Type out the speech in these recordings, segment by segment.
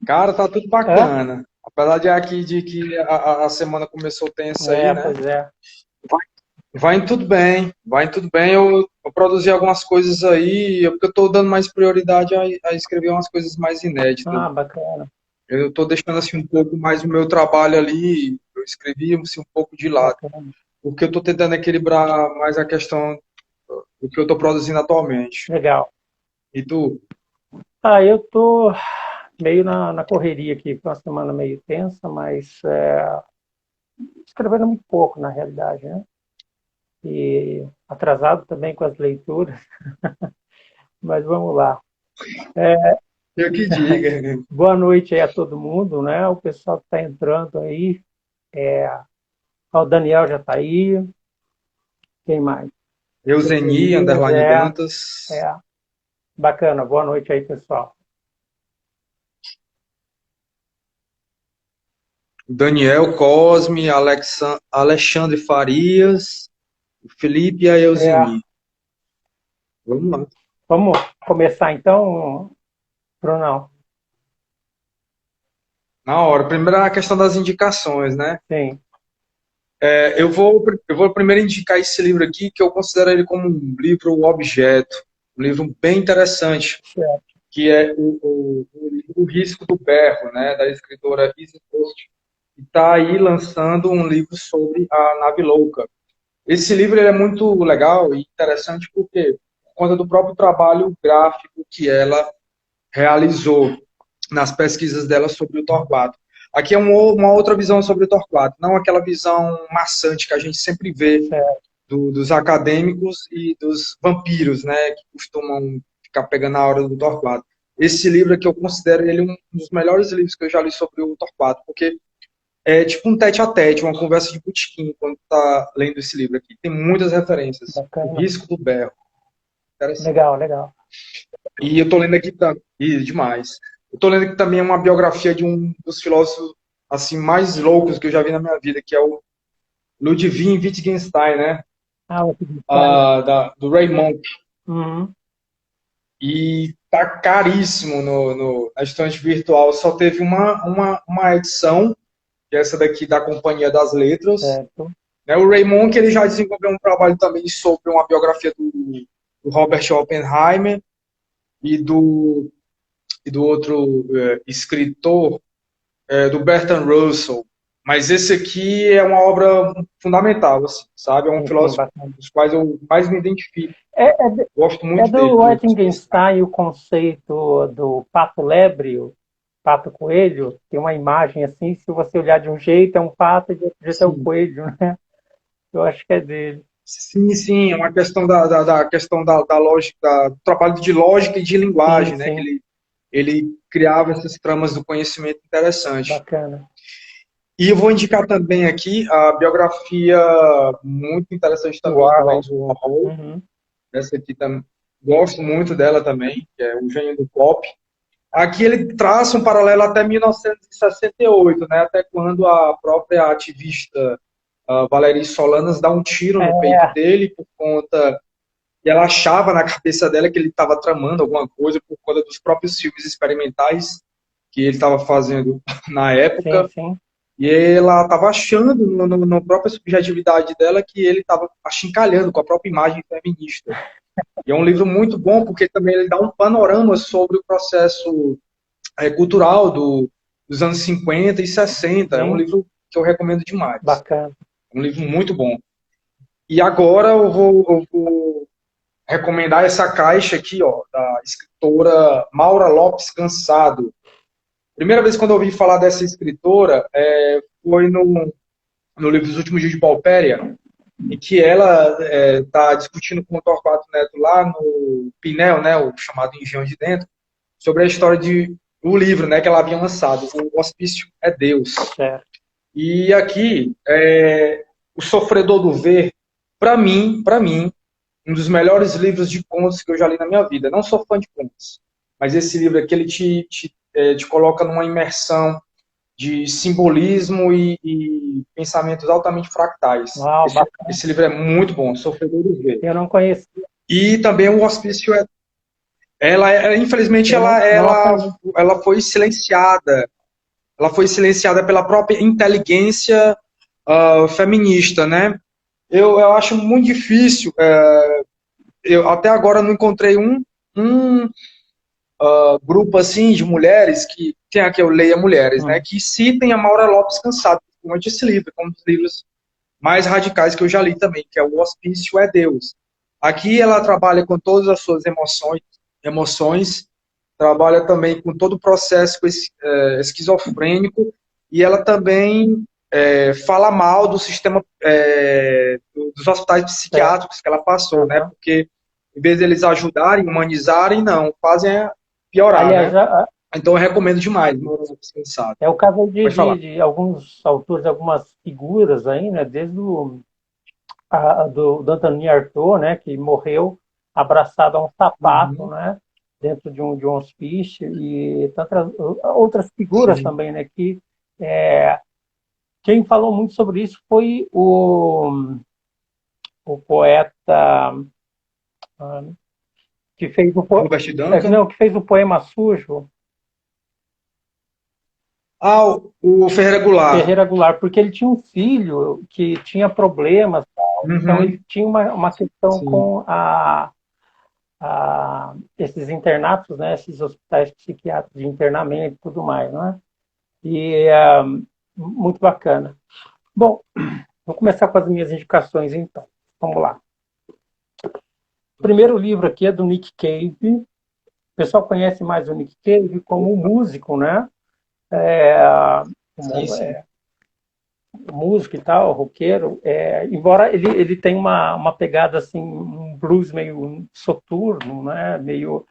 Cara, tá tudo Hã? bacana. Apesar de que a semana começou tensa aí, É, né? pois é. Vai indo tudo bem, vai indo tudo bem. Eu produzi algumas coisas aí, porque eu tô dando mais prioridade a escrever umas coisas mais inéditas. Ah, bacana, Eu tô deixando assim um pouco mais o meu trabalho ali, eu escrevi assim, um pouco de lado, bacana. porque eu tô tentando equilibrar mais a questão do que eu tô produzindo atualmente. Legal. E tu? Ah, eu tô meio na correria aqui, foi uma semana meio tensa, mas escrevendo muito pouco, na realidade, né? E atrasado também com as leituras, mas vamos lá. Eu que diga. Boa noite aí a todo mundo, né? O pessoal que está entrando aí. Ó, o Daniel já está aí. Quem mais? Euseni, Eugenias, underline Dantas. é. Bacana. Boa noite aí, pessoal. Daniel Cosme, Alexandre Farias, Felipe e a É, Euseni. Vamos lá. vamos começar então, Brunão? Na hora. Primeiro a questão das indicações, né? Sim, Eu vou primeiro indicar esse livro aqui, que eu considero ele como um livro objeto, um livro bem interessante, certo. que é o livro O Risco do Berro, né? Da escritora Izzy Post, que está aí lançando um livro sobre a nave louca. Esse livro ele é muito legal e interessante porque, por conta do próprio trabalho gráfico que ela realizou nas pesquisas dela sobre o Torquato. Aqui é uma outra visão sobre o Torquato, não aquela visão maçante que a gente sempre vê Certo. dos acadêmicos e dos vampiros, né, que costumam ficar pegando a hora do Torquato. Esse livro aqui eu considero ele um dos melhores livros que eu já li sobre o Torquato, porque é tipo um tete-a-tete, uma conversa de botequim quando tá lendo esse livro aqui. Tem muitas referências. O Bacana. Risco do Berro, interessante. Legal, legal. E eu tô lendo aqui demais. Eu tô lendo aqui também uma biografia de um dos filósofos assim mais loucos que eu já vi na minha vida, que é o Ludwig Wittgenstein, né? Ah, o Wittgenstein. Do Raymond. Uhum. E tá caríssimo na estante virtual. Só teve uma edição, que é essa daqui da Companhia das Letras. Certo. Né? O Raymond, que ele já desenvolveu um trabalho também sobre uma biografia do Robert Oppenheimer e do outro escritor, do Bertrand Russell. Mas esse aqui é uma obra fundamental, assim, sabe? É um Sim, sim, filósofo bacana. dos quais eu mais me identifico. É, é, de- Gosto é muito dele, do do Wittgenstein. Wittgenstein o conceito do pato lebre, o pato coelho. Tem uma imagem assim, se você olhar de um jeito é um pato e de outro jeito é um Sim. coelho, né? Eu acho que é dele. Sim, sim, é uma questão da questão da lógica, do trabalho de lógica e de Sim, linguagem, né? Que sim, ele criava essas tramas do conhecimento interessante. bacana. E eu vou indicar também aqui a biografia muito interessante Do também do Warhol. Andy Warhol. Uhum. Essa aqui também gosto muito dela também, que é o Gênio do Pop. Aqui ele traça um paralelo até 1968, né? Até quando a própria ativista Valerie Solanas dá um tiro no peito É, dele por conta e ela achava na cabeça dela que ele estava tramando alguma coisa por conta dos próprios filmes experimentais que ele estava fazendo na sim, época. sim. E ela estava achando, na própria subjetividade dela, que ele estava achincalhando com a própria imagem feminista. E é um livro muito bom, porque também ele dá um panorama sobre o processo cultural dos anos 50 e 60. É um Sim, livro que eu recomendo demais. bacana. É um livro muito bom. E agora eu vou recomendar essa caixa aqui, ó, da escritora Maura Lopes Cansado. Primeira vez quando eu ouvi falar dessa escritora foi no livro Os Últimos Dias de Paupéria, em que ela está discutindo com o Torquato Neto lá no Pinel, né, o chamado Engenho de Dentro, sobre a história do livro, né, que ela havia lançado, O Hospício é Deus. Certo. E aqui, O Sofredor do Ver, para mim, um dos melhores livros de contos que eu já li na minha vida. Não sou fã de contos, mas esse livro aqui ele te coloca numa imersão de simbolismo e pensamentos altamente fractais. Uau, bacana. Esse livro é muito bom, Sofredor do Ver. Eu não conhecia. E também o Hospício Infelizmente, Eu não acompanho. ela foi silenciada. Ela foi silenciada pela própria inteligência feminista, né? Eu acho muito difícil. Eu até agora não encontrei um grupo assim de mulheres que tem aqui eu leia mulheres, né? Hum. Que citem a Maura Lopes Cansado, principalmente esse livro, que é um dos livros mais radicais que eu já li também, que é O Hospício é Deus. Aqui ela trabalha com todas as suas emoções, trabalha também com todo o processo esquizofrênico, e ela também fala mal do sistema dos hospitais Certo. psiquiátricos que ela passou, né? Aham. Porque em vez de eles ajudarem, humanizarem, não, fazem piorar, Aliás, né? Então eu recomendo demais, Cansado. é o caso Pode falar. de alguns autores, algumas figuras aí, né? Desde do Anthony Artaud, né? Que morreu abraçado a um sapato, Uhum, né? Dentro de um hospício e tantas outras figuras sim. também, né? Que quem falou muito sobre isso foi o poeta que fez Robert Duncan. não, que fez o poema Sujo, Ah, o Ferreira Goulart. Ferreira Goulart, porque ele tinha um filho que tinha problemas, então ele Uhum, tinha uma questão sim. com esses internatos, né, esses hospitais psiquiátricos de internamento e tudo mais, né? E muito bacana. Bom, vou começar com as minhas indicações então. Vamos lá. O primeiro livro aqui é do Nick Cave. O pessoal conhece mais o Nick Cave como músico, né? É, Sim, sim. músico e tal, roqueiro, embora ele tenha uma pegada assim, um blues meio soturno, né? Meio,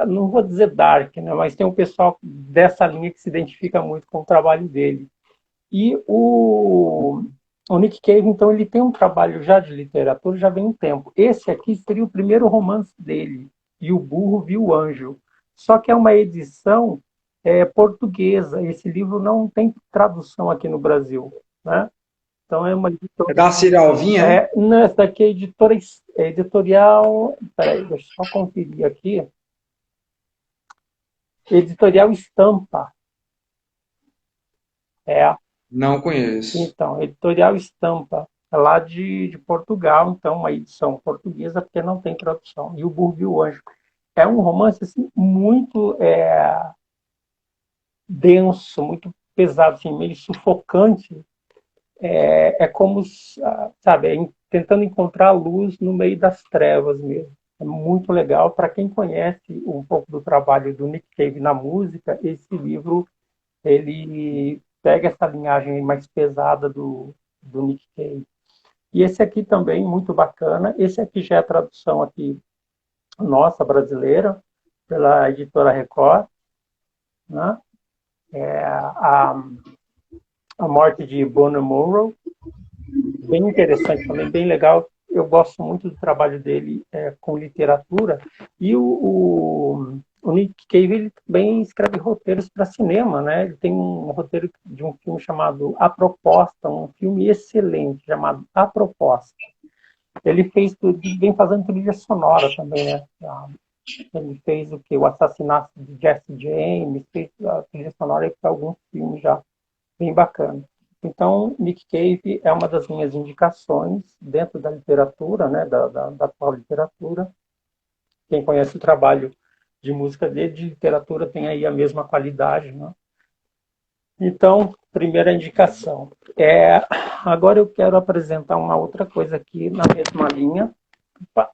não vou dizer dark, né? Mas tem um pessoal dessa linha que se identifica muito com o trabalho dele. E o Nick Cave, então, ele tem um trabalho já de literatura, já vem um tempo. Esse aqui seria o primeiro romance dele, E o Burro Viu o Anjo. Só que é uma edição portuguesa. Esse livro não tem tradução aqui no Brasil, né? Então é uma É editora. da Cira Alvim, é? Não, essa daqui é editora, editorial. Peraí, deixa eu só conferir aqui. Editorial Estampa. É, Não conheço. então, Editorial Estampa. É lá de Portugal, então, uma edição portuguesa, porque não tem tradução. E o Burro e o Anjo. É um romance assim, muito denso, muito pesado, assim, meio sufocante. É como, sabe, tentando encontrar a luz no meio das trevas mesmo. É muito legal. Para quem conhece um pouco do trabalho do Nick Cave na música, esse livro ele pega essa linhagem mais pesada do Nick Cave. E esse aqui também, muito bacana. Esse aqui já é a tradução aqui nossa, brasileira, pela editora Record, né? A, a Morte de Bonnie Monroe, bem interessante também, bem legal. Eu gosto muito do trabalho dele com literatura. E o Nick Cave ele também escreve roteiros para cinema, né? Ele tem um roteiro de um filme chamado A Proposta, um filme excelente chamado A Proposta. Ele vem fazendo trilha sonora também, né? Ele fez o que? O Assassinato de Jesse James, fez a trilha sonora para alguns filmes já, bem bacana. Então, Nick Cave é uma das minhas indicações dentro da literatura, né, da atual literatura. Quem conhece o trabalho de música dele, de literatura, tem aí a mesma qualidade, né? Então, primeira indicação. Agora eu quero apresentar uma outra coisa aqui na mesma linha. Opa,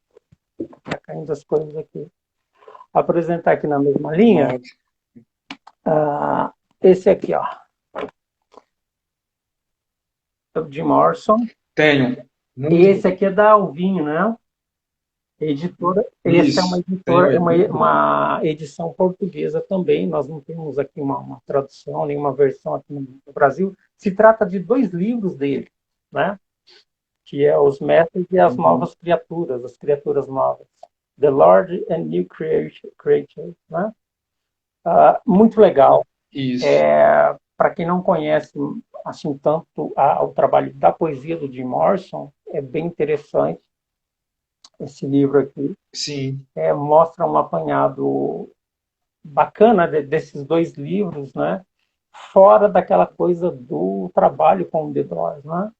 tá caindo as coisas aqui. Apresentar aqui na mesma linha. Pronto. Esse aqui, ó. É o Jim Morrison. Tenho. Muito Esse bom. aqui é da Alvinho, né? Editora, essa é uma Isso. Tenho editora, é ele. Muito bom. uma edição portuguesa também. Nós não temos aqui uma tradução, nenhuma versão aqui no Brasil. Se trata de dois livros dele, né? Que é Os Mestres e as Uhum. Novas Criaturas, as Criaturas Novas. The Lord and New Creatures, né? Muito legal. Isso. Para quem não conhece assim tanto o trabalho da poesia do Jim Morrison, é bem interessante. esse livro aqui. Sim. Mostra um apanhado bacana desses dois livros, né? Fora daquela coisa do trabalho com o The Doors, né?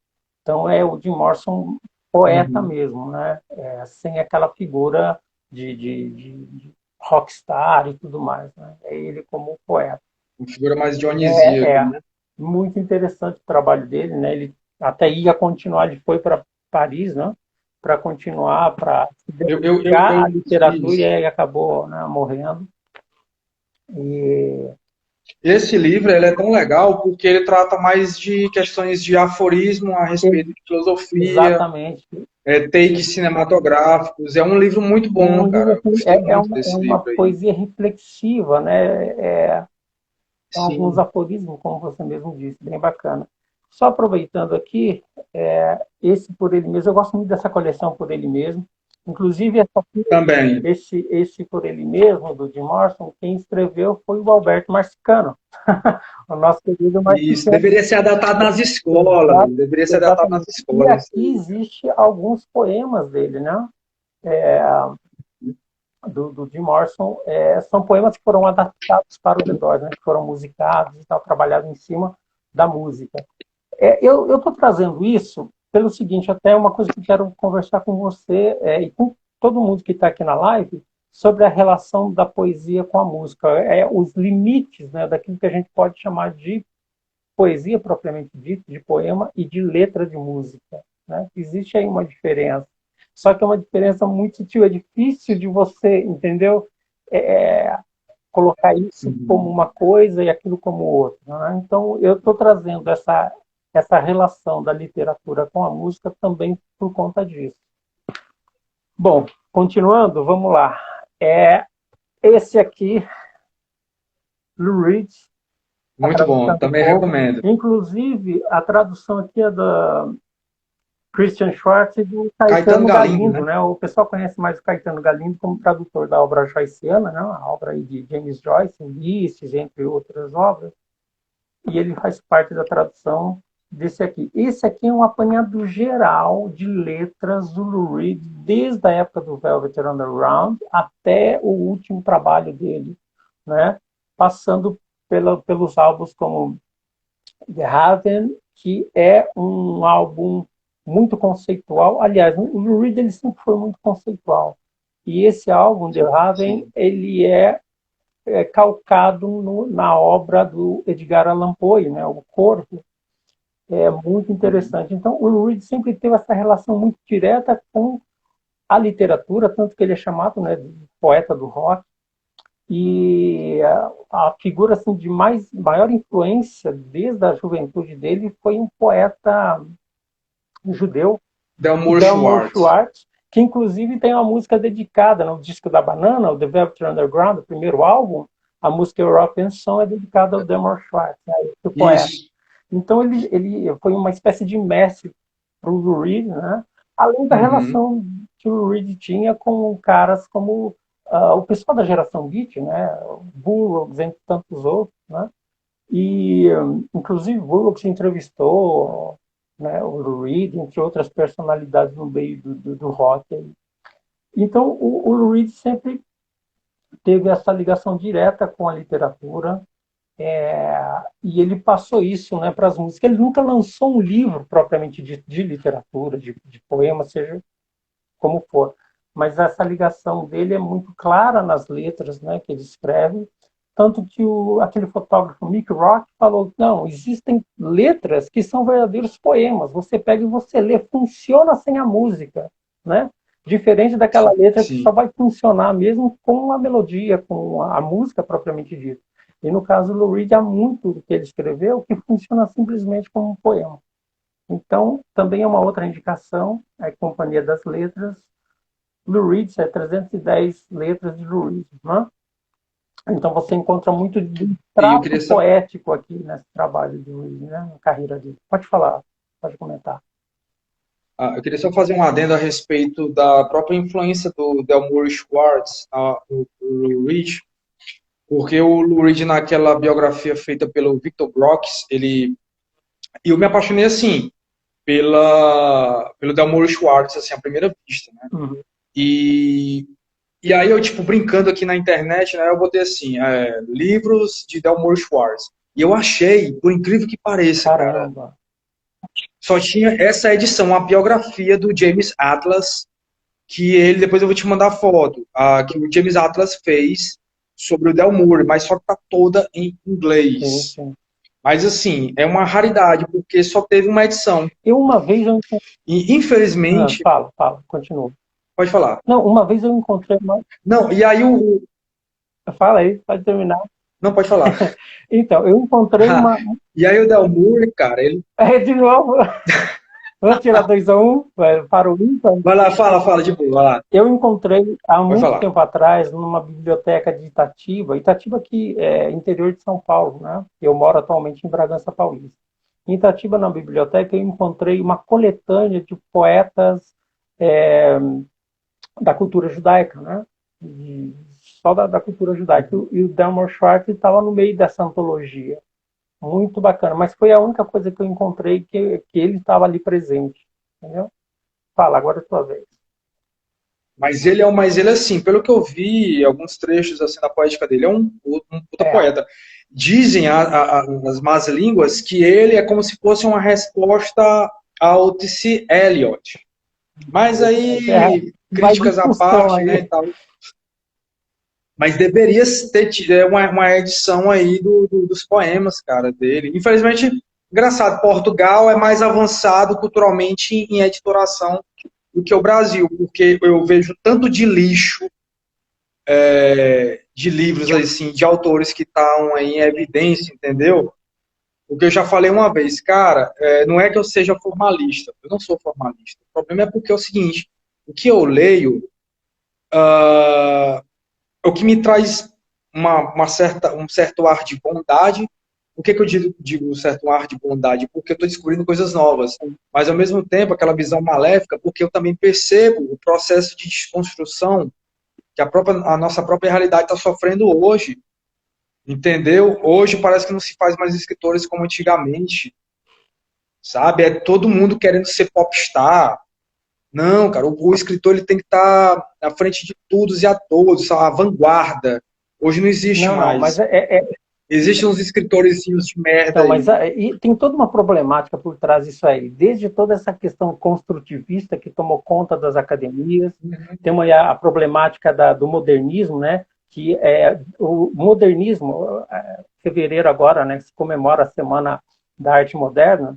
Então é o Jim Morrison poeta Uhum. mesmo, né? Sem aquela figura de rockstar e tudo mais, né? É ele como poeta. Uma figura mais É, dionisíaca, é né? muito interessante o trabalho dele, né? Ele até ia continuar, ele foi para Paris, né? Para continuar, para se dedicar à literatura e Isso. aí acabou, né, morrendo. E Esse livro ele é tão legal porque ele trata mais de questões de aforismo a respeito de filosofia, exatamente. takes cinematográficos. É um livro muito Um bom, livro cara. Eu assim, gostei muito é desse uma livro aí. poesia reflexiva, né? São alguns Sim, aforismos, como você mesmo disse, bem bacana. Só aproveitando aqui, esse Por Ele Mesmo, eu gosto muito dessa coleção Por Ele Mesmo. Inclusive, também. esse Por Ele Mesmo, do Jim Morrison, quem escreveu foi o Alberto Marcicano, o nosso querido Isso Marcicano. deveria ser adaptado nas escolas, Exato, deveria ser adaptado nas exatamente. E escolas. aqui existe alguns poemas dele, né? Do Jim Morrison, são poemas que foram adaptados para o The Doors, né? Que foram musicados e tal, trabalhados em cima da música. Eu estou trazendo isso pelo seguinte, até uma coisa que eu quero conversar com você e com todo mundo que está aqui na live, sobre a relação da poesia com a música, os limites, né, daquilo que a gente pode chamar de poesia propriamente dita, de poema e de letra de música. Né? Existe aí uma diferença. Só que é uma diferença muito sutil, é difícil de você, entendeu? É, colocar isso como Uhum. uma coisa e aquilo como outra. Né? Então, eu estou trazendo essa relação da literatura com a música também por conta disso. Bom, continuando, vamos lá. Esse aqui, Lou Reed, a Muito bom, tradução do também povo. recomendo. Inclusive, a tradução aqui é da Christian Schwartz e do Caetano Caetano Galindo, Galindo, né? né? O pessoal conhece mais o Caetano Galindo como tradutor da obra joyciana, né? A obra aí de James Joyce, Ulisses, entre outras obras. E ele faz parte da tradução desse aqui. Esse aqui é um apanhado geral de letras do Lou Reed, desde a época do Velvet Underground até o último trabalho dele, né? Passando pelos álbuns como The Haven, que é um álbum muito conceitual. Aliás, o Lou Reed ele sempre foi muito conceitual. E esse álbum, The Haven, Sim. ele calcado na obra do Edgar Allan Poe, né, O Corvo. É muito Uhum. interessante. Então, o Lou Reed sempre teve essa relação muito direta com a literatura, tanto que ele é chamado, né, de poeta do rock. E a figura assim, de maior influência desde a juventude dele foi um poeta judeu, o Delmore Delmore Schwartz. Schwartz, que inclusive tem uma música dedicada no disco da Banana, o The Velvet Underground, o primeiro álbum. A música European Song é dedicada ao Delmore Schwartz, né, esse poeta. Isso. Então ele foi uma espécie de mestre para o Lou Reed, né? Além da Uhum. relação que o Lou Reed tinha com caras como o pessoal da geração Beat, né? Burroughs, entre tantos outros, né? E inclusive Burroughs entrevistou, né, o Lou Reed, entre outras personalidades no meio do rock. Então o Lou Reed sempre teve essa ligação direta com a literatura, e ele passou isso, né, para as músicas. Ele nunca lançou um livro propriamente de literatura, de poema, seja como for. Mas essa ligação dele é muito clara nas letras, né, que ele escreve. Tanto que aquele fotógrafo Mick Rock falou: não, existem letras que são verdadeiros poemas. Você pega e você lê, funciona sem a música, né? Diferente daquela letra que só Sim. vai funcionar mesmo com a melodia, com a música propriamente dita. E no caso do Lou Reed, há muito do que ele escreveu que funciona simplesmente como um poema. Então, também é uma outra indicação, a Companhia das Letras. Lou Reed, 310 letras de Lou Reed. Né? Então, você encontra muito de Sim, eu traço queria só, poético aqui nesse trabalho de Lou Reed, né? Na carreira dele. Pode falar, pode comentar. eu queria só fazer um adendo a respeito da própria influência do Delmore Schwartz no Lou Reed, porque o Lou Reed, naquela biografia feita pelo Victor Brox, eu me apaixonei assim pelo Delmore Schwartz, assim, à primeira vista, né? Uhum. E, e aí eu, tipo, brincando aqui na internet, né, eu botei assim, livros de Delmore Schwartz. E eu achei, por incrível que pareça, cara, Caramba. só tinha essa edição, uma biografia do James Atlas, que ele, depois eu vou te mandar a foto, que o James Atlas fez sobre o Delmore, mas só que tá toda em Sim, inglês. sim. Mas assim, é uma raridade, porque só teve uma edição. Eu uma vez eu E infelizmente, fala, continua. pode falar. Não, uma vez eu encontrei uma. Não, e aí Fala aí, pode terminar. não pode falar. Então, eu encontrei uma. E aí o Delmore, cara, ele. De novo, vamos tirar 2-1 para o ímpar. Vai lá, fala de boa, vai lá. Eu encontrei há Pode muito falar. tempo atrás numa biblioteca de Itatiba aqui é interior de São Paulo, né? Eu moro atualmente em Bragança Paulista. Em Itatiba, na biblioteca, eu encontrei uma coletânea de poetas é, da cultura judaica, né? Só da cultura judaica. E o Delmore Schwartz estava no meio dessa antologia. Muito bacana. Mas foi a única coisa que eu encontrei que ele estava ali presente. Entendeu? Fala, agora é a sua vez. Mas ele assim, pelo que eu vi, alguns trechos assim da poética dele, é um puta É, poeta. Dizem as más línguas que ele é como se fosse uma resposta ao T.C. Eliot. Mas aí, vai críticas à discussão parte, né, e aí. tal. Mas deveria ter tido uma edição aí dos poemas, cara, dele. Infelizmente, engraçado, Portugal é mais avançado culturalmente em editoração do que o Brasil, porque eu vejo tanto de lixo de livros assim, de autores que estão aí em evidência, entendeu? Porque eu já falei uma vez, cara, não é que eu seja formalista, eu não sou formalista. O problema é porque é o seguinte, o que eu leio é o que me traz um certo ar de bondade. Por que eu digo um certo ar de bondade? Porque eu estou descobrindo coisas novas. Mas, ao mesmo tempo, aquela visão maléfica, porque eu também percebo o processo de desconstrução que a nossa própria realidade está sofrendo hoje. Entendeu? Hoje parece que não se faz mais escritores como antigamente. Sabe? É todo mundo querendo ser popstar. Não, cara, o escritor ele tem que estar à frente de todos e a todos, a vanguarda. Hoje não existe Não, não, mas mais. Existem uns escritores de merda então, mas aí. e tem toda uma problemática por trás disso aí, desde toda essa questão construtivista que tomou conta das academias, tem a problemática do modernismo, né? Que é o modernismo, fevereiro agora, né? Se comemora a Semana da Arte Moderna,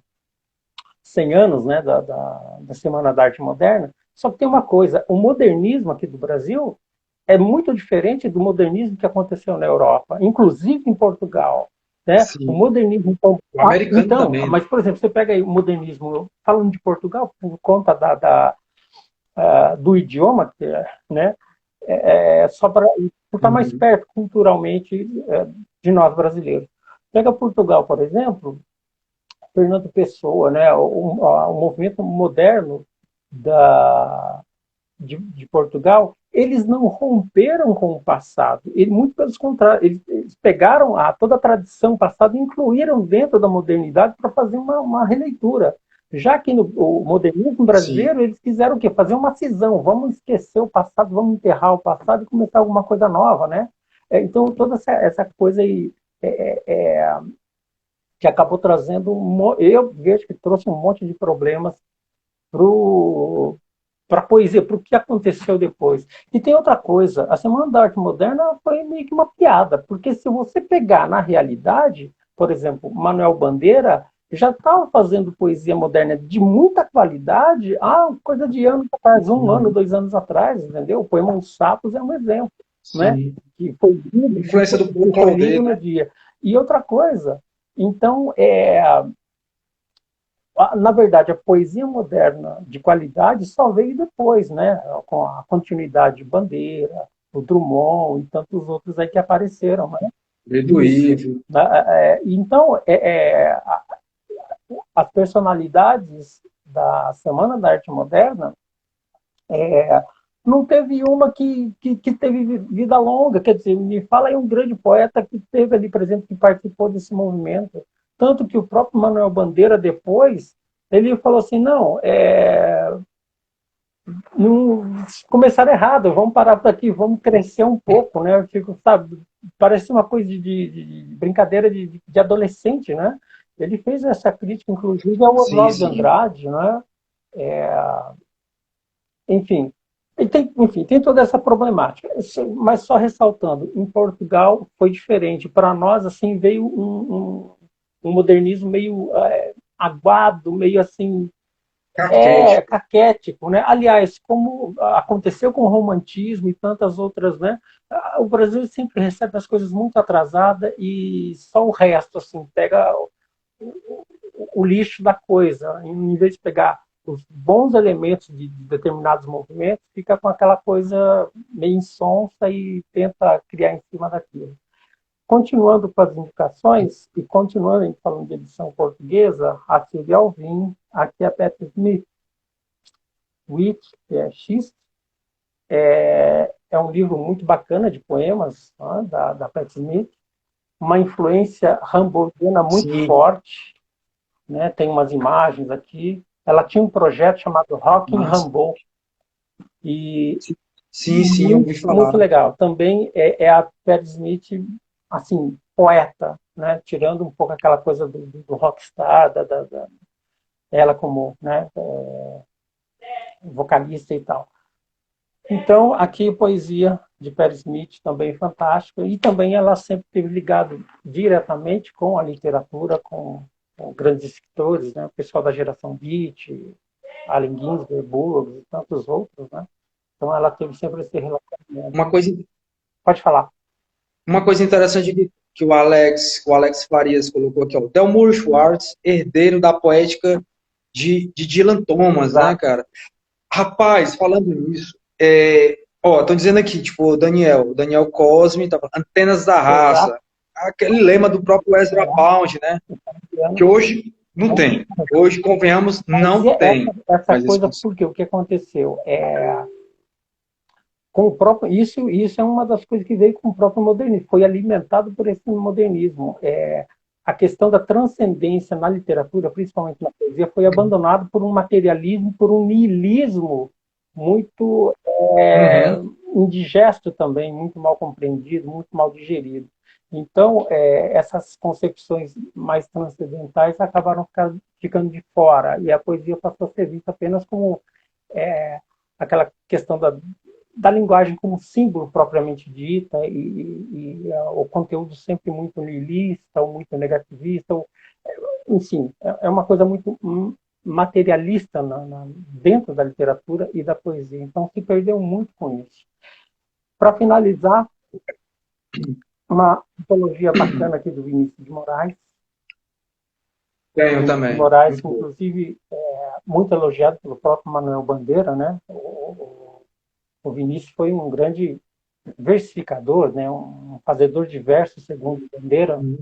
100 anos, né? Da Semana da Arte Moderna. Só que tem uma coisa, o modernismo aqui do Brasil é muito diferente do modernismo que aconteceu na Europa, inclusive em Portugal. Né? O Sim. modernismo. O americano também, né? Mas, por exemplo, você pega aí o modernismo, falando de Portugal, por conta do idioma, né? Só para estar mais Uhum. perto culturalmente de nós brasileiros. Pega Portugal, por exemplo, Fernando Pessoa, né? O movimento moderno de Portugal, eles não romperam com o passado. Muito pelo contrário, eles pegaram toda a tradição passada e incluíram dentro da modernidade para fazer uma releitura. Já que no o modernismo Sim. brasileiro, eles quiseram o quê? Fazer uma cisão. Vamos esquecer o passado, vamos enterrar o passado e começar alguma coisa nova, né? Então, toda essa coisa aí que acabou trazendo, eu vejo que trouxe um monte de problemas para a poesia, para o que aconteceu depois. E tem outra coisa, a Semana da Arte Moderna foi meio que uma piada, porque se você pegar na realidade, por exemplo, Manuel Bandeira já estava fazendo poesia moderna de muita qualidade há coisa de anos atrás, 1 ano, Uhum. 2 anos atrás, entendeu? O poema Os Sapos é um exemplo, né? Sim. Que foi lido, Influência do que povo foi lido Claudê, no né? dia. E outra coisa, então, na verdade, a poesia moderna de qualidade só veio depois, né? Com a continuidade de Bandeira, o Drummond e tantos outros aí que apareceram, né? Isso. Beduíno. Então, as personalidades da Semana da Arte Moderna não teve uma que teve vida longa. Quer dizer, me fala aí um grande poeta que teve ali presente, que participou desse movimento. Tanto que o próprio Manuel Bandeira, depois, ele falou assim, não, não começaram errado, vamos parar por aqui, vamos crescer um pouco, né? Eu fico, sabe, parece uma coisa de brincadeira de adolescente, né? Ele fez essa crítica, inclusive, ao Sim, Oswald de sim. Andrade, né? Enfim, enfim, tem toda essa problemática. Mas só ressaltando, em Portugal foi diferente. Para nós, assim, veio um modernismo meio aguado, meio assim, Caquético. caquético, né? Aliás, como aconteceu com o romantismo e tantas outras, né? O Brasil sempre recebe as coisas muito atrasada e só o resto, assim, pega o lixo da coisa. Em vez de pegar os bons elementos de determinados movimentos, fica com aquela coisa meio insonsa e tenta criar em cima daquilo. Continuando com as indicações, e continuando falando de edição portuguesa, a Silvia Alvim, aqui a Patti Smith, Witch, que é X, é um livro muito bacana de poemas, né, da Patti Smith, uma influência ramboviana muito Sim, forte, né, tem umas imagens aqui. Ela tinha um projeto chamado Rock in massa. Rambo, e Sim, sim, eu ouvi muito, muito falar. legal. Também é a Patti Smith, assim, poeta, né, tirando um pouco aquela coisa do rockstar, ela como, né, vocalista e tal. Então, aqui poesia de Patti Smith também fantástica, e também ela sempre esteve ligado diretamente com a literatura, com grandes escritores, né? O pessoal da geração Beat, Allen Ginsberg, Burroughs e tantos outros, né? Então ela teve sempre esse relacionamento. Uma coisa, Pode falar. uma coisa interessante que o Alex Farias colocou aqui, ó. Delmore Schwartz, herdeiro da poética de Dylan Thomas, né, Exato. cara? Rapaz, falando nisso, ó, estão dizendo aqui, tipo, o Daniel Cosme, tá falando, Antenas da Exato. Raça, aquele lema do próprio Ezra Pound, né? Que hoje não tem. Hoje, convenhamos, Mas não tem essa mais esse coisa, conceito. por quê? O que aconteceu? Com o próprio, isso é uma das coisas que veio com o próprio modernismo, foi alimentado por esse modernismo. A questão da transcendência na literatura, principalmente na poesia, foi abandonada por um materialismo, por um niilismo muito é, Uhum. indigesto também, muito mal compreendido, muito mal digerido. Então, essas concepções mais transcendentais acabaram ficando de fora, e a poesia passou a ser vista apenas como aquela questão da linguagem como símbolo propriamente dita o conteúdo sempre muito niilista ou muito negativista, enfim, é uma coisa muito materialista dentro da literatura e da poesia. Então se perdeu muito com isso. Para finalizar, uma antologia bacana aqui do Vinícius de Moraes. Tenho Vinícius de também. Moraes, Muito que boa. inclusive muito elogiado pelo próprio Manuel Bandeira, né? O Vinícius foi um grande versificador, né, um fazedor de versos, segundo Bandeira, Uhum.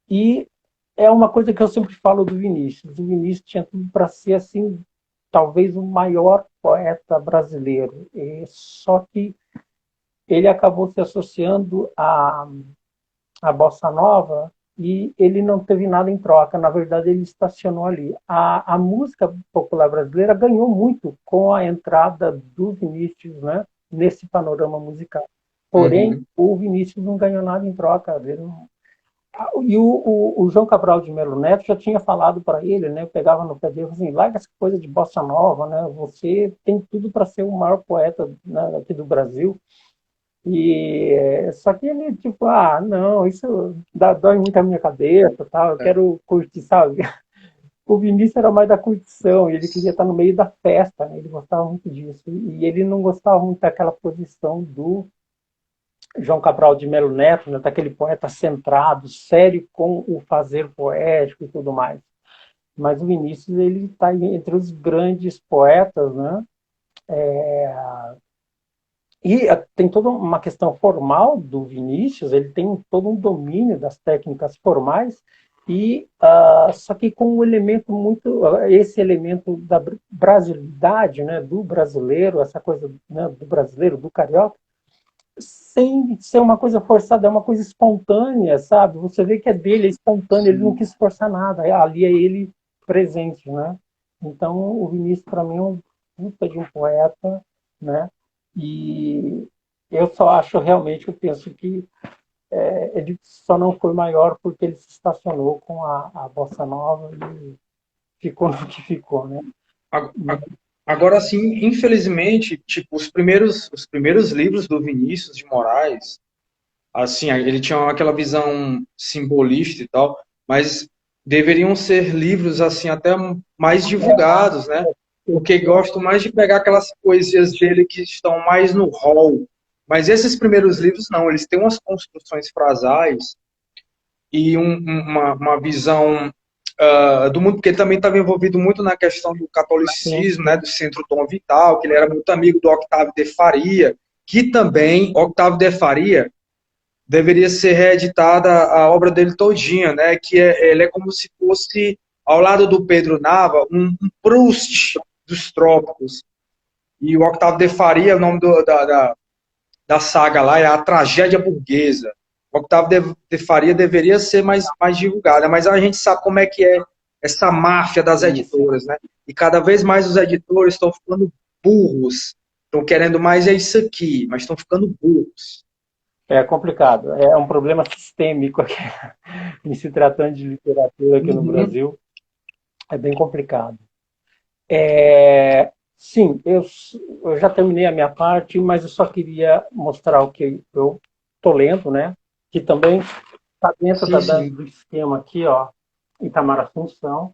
e é uma coisa que eu sempre falo do Vinícius. O Vinícius tinha tudo para ser assim, talvez o maior poeta brasileiro. Só que ele acabou se associando à bossa nova e ele não teve nada em troca. Na verdade, ele estacionou ali. A música popular brasileira ganhou muito com a entrada do Vinícius, né, nesse panorama musical. Porém, Uhum. o Vinícius não ganhou nada em troca. E o João Cabral de Melo Neto já tinha falado para ele, né? Eu pegava no pé dele assim, larga essa coisa de bossa nova, né? Você tem tudo para ser o maior poeta, né, aqui do Brasil. Só que ele tipo, não, isso dói muito a minha cabeça, tal. Eu quero curtir, sabe? O Vinícius era mais da curtição, ele queria estar no meio da festa, né? Ele gostava muito disso. E ele não gostava muito daquela posição do João Cabral de Melo Neto, né, daquele poeta centrado, sério com o fazer poético e tudo mais. Mas o Vinícius ele está entre os grandes poetas, né? E tem toda uma questão formal do Vinícius, ele tem todo um domínio das técnicas formais e só que com um elemento muito esse elemento da brasilidade, né, do brasileiro, essa coisa, né, do brasileiro, do carioca, sem ser uma coisa forçada, é uma coisa espontânea, sabe? Você vê que é dele, é espontâneo, ele não Sim. quis forçar nada, ali é ele presente, né? Então, o Vinícius, para mim, é um puta de um poeta, né? E eu só acho realmente, eu penso que ele só não foi maior porque ele se estacionou com a Bossa Nova e ficou no que ficou, né? A- a- Agora, sim, infelizmente, tipo, os primeiros livros do Vinícius de Moraes, assim, ele tinha aquela visão simbolista e tal, mas deveriam ser livros, assim, até mais divulgados, né? Porque gosto mais de pegar aquelas poesias dele que estão mais no hall. Mas esses primeiros livros, não, eles têm umas construções frasais e uma visão do mundo, porque ele também estava envolvido muito na questão do Sim, catolicismo, né, sim. do Centro Dom Vital, que ele era muito amigo do Octávio de Faria, que também, Octávio de Faria, deveria ser reeditada a obra dele todinha, né, que ele é como se fosse, ao lado do Pedro Nava, um Proust dos trópicos. E o Octávio de Faria, o nome da saga lá é A Tragédia Burguesa. O Octávio de Faria deveria ser mais divulgada, mas a gente sabe como é que é essa máfia das Isso. editoras, né? E cada vez mais os editores estão ficando burros. Estão querendo mais é isso aqui, mas estão ficando burros. É complicado. É um problema sistêmico aqui, em se tratando de literatura aqui no Uhum. Brasil. É bem complicado. Sim, eu já terminei a minha parte, mas eu só queria mostrar o que eu estou lendo, né? Que também está dentro Sim, sim. do esquema aqui, ó, Itamar Assunção.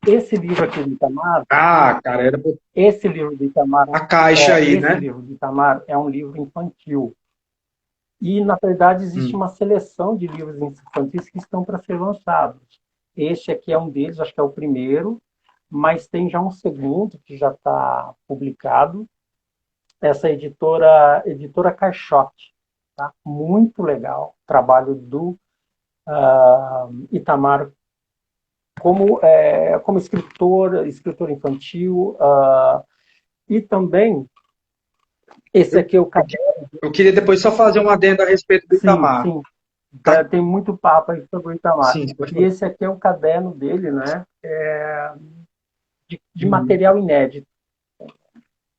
Esse livro aqui do Itamar, Ah, cara, era esse livro do Itamar, a caixa aí, esse né? livro do Itamar é um livro infantil. E, na verdade, existe Hum. uma seleção de livros infantis que estão para ser lançados. Este aqui é um deles, acho que é o primeiro, mas tem já um segundo que já está publicado. Essa editora Caixote, tá? Muito legal, trabalho do Itamar como escritor infantil, e também esse Eu, aqui é o eu, eu queria depois só fazer um adendo a respeito do sim, Itamar. sim, Tá? tem muito papo aí sobre o Itamar. Sim, pode E falar. esse aqui é o caderno dele, né? De Uhum. material inédito,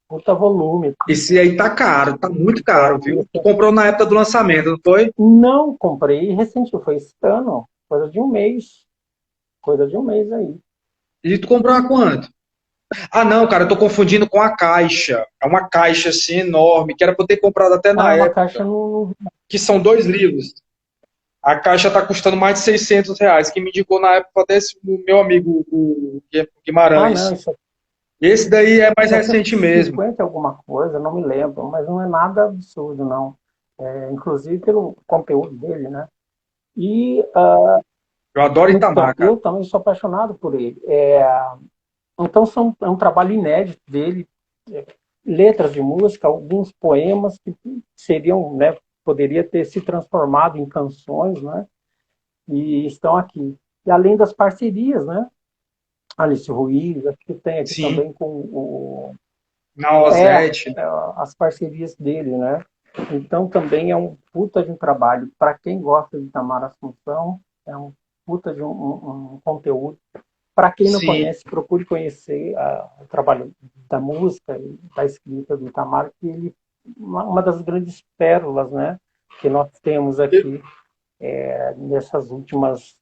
puta volume. Esse aí tá caro, tá muito caro, viu? Tu Esse comprou na época do lançamento, não foi? não comprei recente, foi esse ano, coisa de um mês aí. E tu comprou a quanto? Ah, não, cara, eu tô confundindo com a caixa. É uma caixa assim enorme, que era pra eu ter comprado até na Ah, uma caixa época. Que são dois livros. A caixa tá custando mais de R$ 600. Quem me indicou na época foi até esse meu amigo, o ah, não, Guimarães. Esse daí é mais isso aqui é recente mesmo. 50 alguma coisa, não me lembro, mas não é nada absurdo, não. Inclusive pelo conteúdo dele, né? E Eu adoro então, Itamar, cara. eu também sou apaixonado por ele. Então é um trabalho inédito dele, é, letras de música, alguns poemas que seriam, né, poderia ter se transformado em canções, né? E estão aqui. E além das parcerias, né? Alice Ruiz, acho que tem aqui Sim, também com na Ozete, né? as parcerias dele, né? Então também é um puta de um trabalho. Para quem gosta de Tamar Assunção, é um puta de um conteúdo. Para quem não Sim. conhece, procure conhecer o trabalho da música e da escrita do Itamar, que ele uma das grandes pérolas, né, que nós temos aqui nessas últimas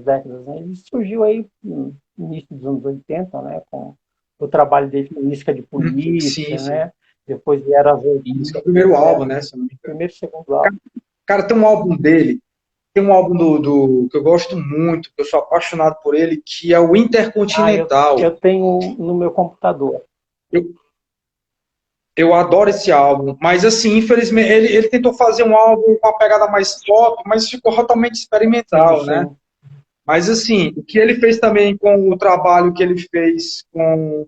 décadas. Né? Ele surgiu aí no início dos anos 80, né, com o trabalho dele com música de Sim, polícia, sim. né? Depois vieram as Isso é o primeiro oitivas, álbum, né? Se eu não me engano. primeiro e segundo álbum. Cara, tem um álbum dele, tem um álbum que eu gosto muito, que eu sou apaixonado por ele, que é o Ah, Intercontinental. eu tenho no meu computador. Eu, eu adoro esse álbum, mas assim, infelizmente, ele tentou fazer um álbum com uma pegada mais pop, mas ficou totalmente Sim, experimental, né? sim. Mas assim, o que ele fez também com o trabalho que ele fez com,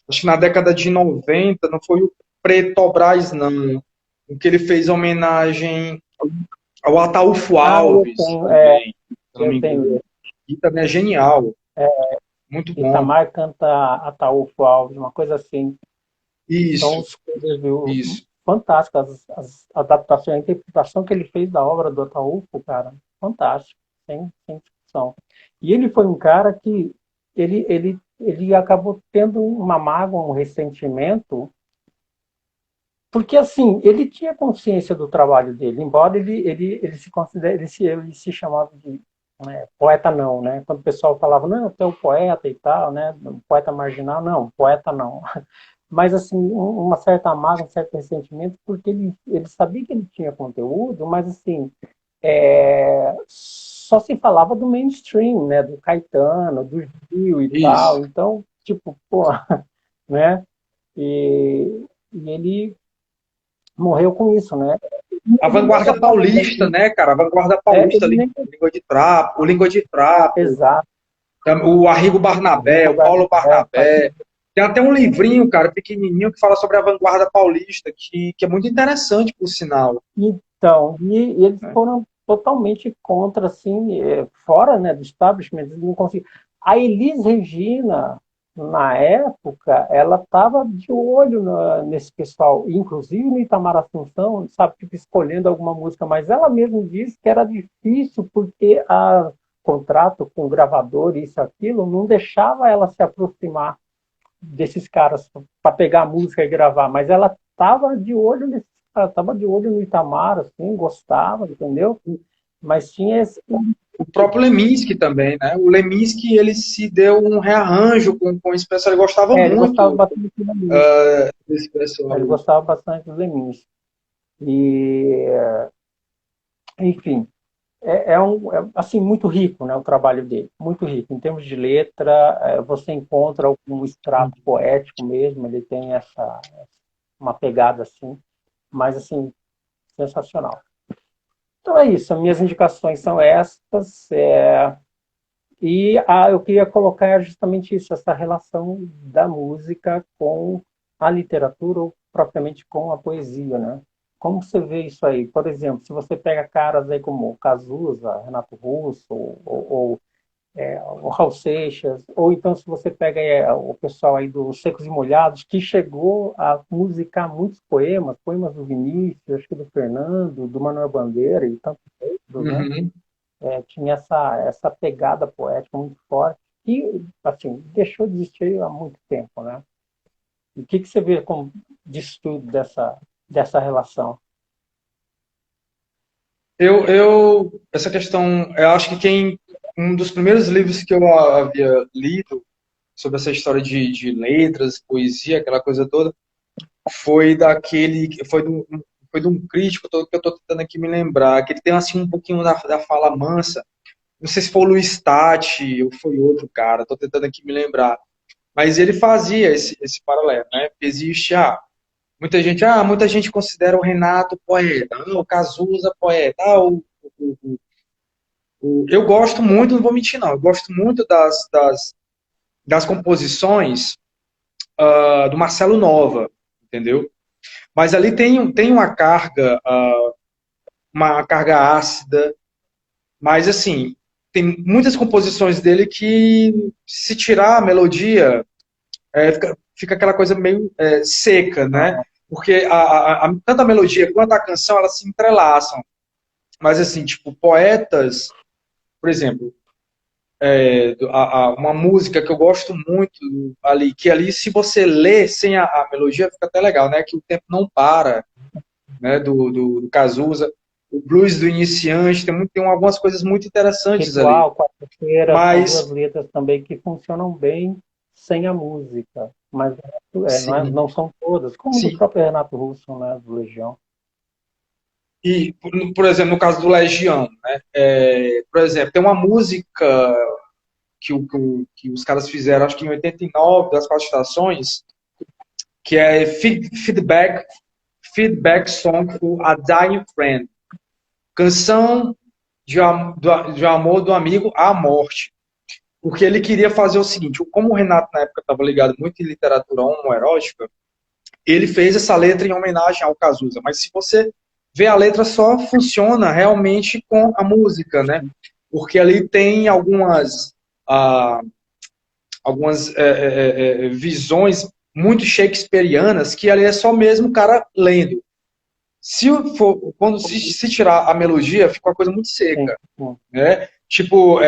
acho que na década de 90, não foi o Pretobras, não. O que ele fez homenagem ao Ataúfo Ah, Alves também, se eu não eu me tenho. engano. E também é genial, muito bom. Itamar canta Ataúfo Alves, uma coisa assim. São Isso, as coisas isso. fantásticas, as adaptações, a interpretação que ele fez da obra do Ataúfo, cara, fantástico, sem discussão. E ele foi um cara que ele ele acabou tendo uma mágoa, um ressentimento, porque assim, ele tinha consciência do trabalho dele, embora ele se considere, ele se chamava de poeta não, né? Quando o pessoal falava, não, tu é o poeta e tal, né? Poeta marginal, não, poeta não. Mas assim, uma certa mágoa, um certo ressentimento, porque ele sabia que ele tinha conteúdo, mas assim, só se falava do mainstream, né? Do Caetano, do Gil e Isso. tal. Então, tipo, pô, né? E ele morreu com isso, né? A Ele nem vanguarda gostava paulista, né, cara? A vanguarda paulista, ele nem língua de trapo, o língua de trapo, exato, o Arrigo Barnabé, Rigo o Paulo Barnabé, Barnabé. Tem até um livrinho, cara, pequenininho, que fala sobre a vanguarda paulista, que é muito interessante, por sinal. então, e eles Né? foram totalmente contra, assim, fora, né, do establishment, eles não conseguiam. A Elis Regina, na época, ela estava de olho nesse pessoal, inclusive no Itamar Assunção, sabe, tipo, escolhendo alguma música, mas ela mesma disse que era difícil porque a contrato com o gravador, isso, aquilo, não deixava ela se aproximar desses caras para pegar a música e gravar, mas ela estava de olho nesse cara, estava de olho no Itamar, assim, gostava, entendeu? Mas tinha esse. O próprio Leminski também, né? O Leminski, ele se deu um rearranjo com esse pessoal, ele gostava Ele gostava muito bastante do Lemins. desse pessoal. Ele gostava bastante do Lemins. E, enfim, assim, muito rico, né, o trabalho dele, muito rico. Em termos de letra, você encontra um extrato poético mesmo, ele tem uma pegada assim, mas assim, sensacional. Então é isso, as minhas indicações são estas. Eu queria colocar justamente isso, essa relação da música com a literatura ou propriamente com a poesia, né? Como você vê isso aí? Por exemplo, se você pega caras aí como Cazuza, Renato Russo, o Raul Seixas, ou então se você pega o pessoal aí dos Secos e Molhados, que chegou a musicar muitos poemas, poemas do Vinícius, acho que do Fernando, do Manuel Bandeira e tantos outros, né? Uhum. Tinha essa pegada poética muito forte que, assim, deixou de existir há muito tempo, né? E o que você vê como disso tudo, dessa relação? Essa questão, eu acho que um dos primeiros livros que eu havia lido sobre essa história de letras, poesia, aquela coisa toda, foi de um crítico todo que eu estou tentando aqui me lembrar, que ele tem assim um pouquinho da fala mansa. Não sei se foi o Luiz Tati ou foi outro cara, estou tentando aqui me lembrar. Mas ele fazia esse paralelo, né? Existe muita gente considera o Renato poeta, o Cazuza poeta, eu gosto muito, não vou mentir não, eu gosto muito das composições do Marcelo Nova, entendeu? Mas ali tem uma carga ácida, mas assim, tem muitas composições dele que, se tirar a melodia, fica aquela coisa meio seca, né? Ah, Porque tanto a melodia quanto a canção, elas se entrelaçam. Mas assim, tipo, poetas, por exemplo, uma música que eu gosto muito ali, que ali, se você lê sem a melodia, fica até legal, né? Que o tempo não para, né? Do Cazuza. O blues do iniciante tem algumas coisas muito interessantes ali. Ritual, quarta-feira, são duas Mas, letras também que funcionam bem sem a música, mas sim, não são todas, como do sim. próprio Renato Russo, né, do Legião. E, por exemplo, no caso do Legião, né? Por exemplo, tem uma música que os caras fizeram, acho que em 89, das quatro estações, que é Feedback Song for a Dying Friend. Canção de amor do amigo à morte. Porque ele queria fazer o seguinte, como o Renato na época estava ligado muito em literatura homoerótica, ele fez essa letra em homenagem ao Cazuza. Mas se você vê a letra, só funciona realmente com a música, né? Porque ali tem ah, algumas visões muito shakespearianas que ali é só mesmo o cara lendo. Quando se tirar a melodia, fica uma coisa muito Sim, seca, sim. né? tipo,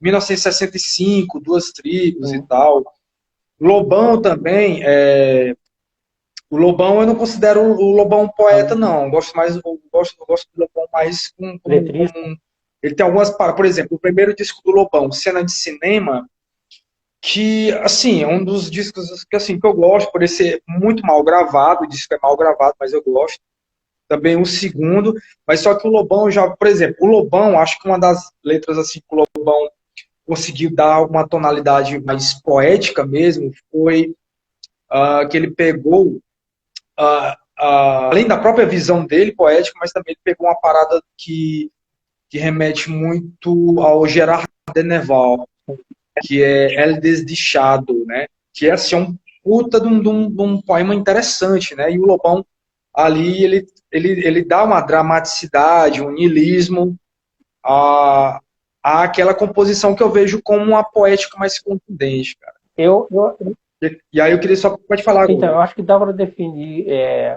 1965, Duas Tribos e Sim. tal. Lobão também, o Lobão eu não considero o Lobão um poeta, Então, não. Eu gosto mais, eu gosto do Lobão mais letrista. ele tem algumas, por exemplo, o primeiro disco do Lobão, Cena de Cinema, que, assim, é um dos discos que, assim, que eu gosto, por ele ser muito mal gravado, o disco é mal gravado, mas eu gosto. Também o segundo, mas só que o Lobão já, por exemplo, o Lobão, acho que uma das letras, assim, que o Lobão conseguiu dar uma tonalidade mais poética mesmo, foi que ele pegou, além da própria visão dele, poética, mas também ele pegou uma parada que remete muito ao Gerard de Nerval, que é El Desdichado, né? Que é assim, um puta de um poema interessante, né? E o Lobão ali ele dá uma dramaticidade, um niilismo a, a aquela composição que eu vejo como uma poética mais contundente, cara. Eu, eu, E aí eu queria só pode falar então, agora. eu acho que dá para definir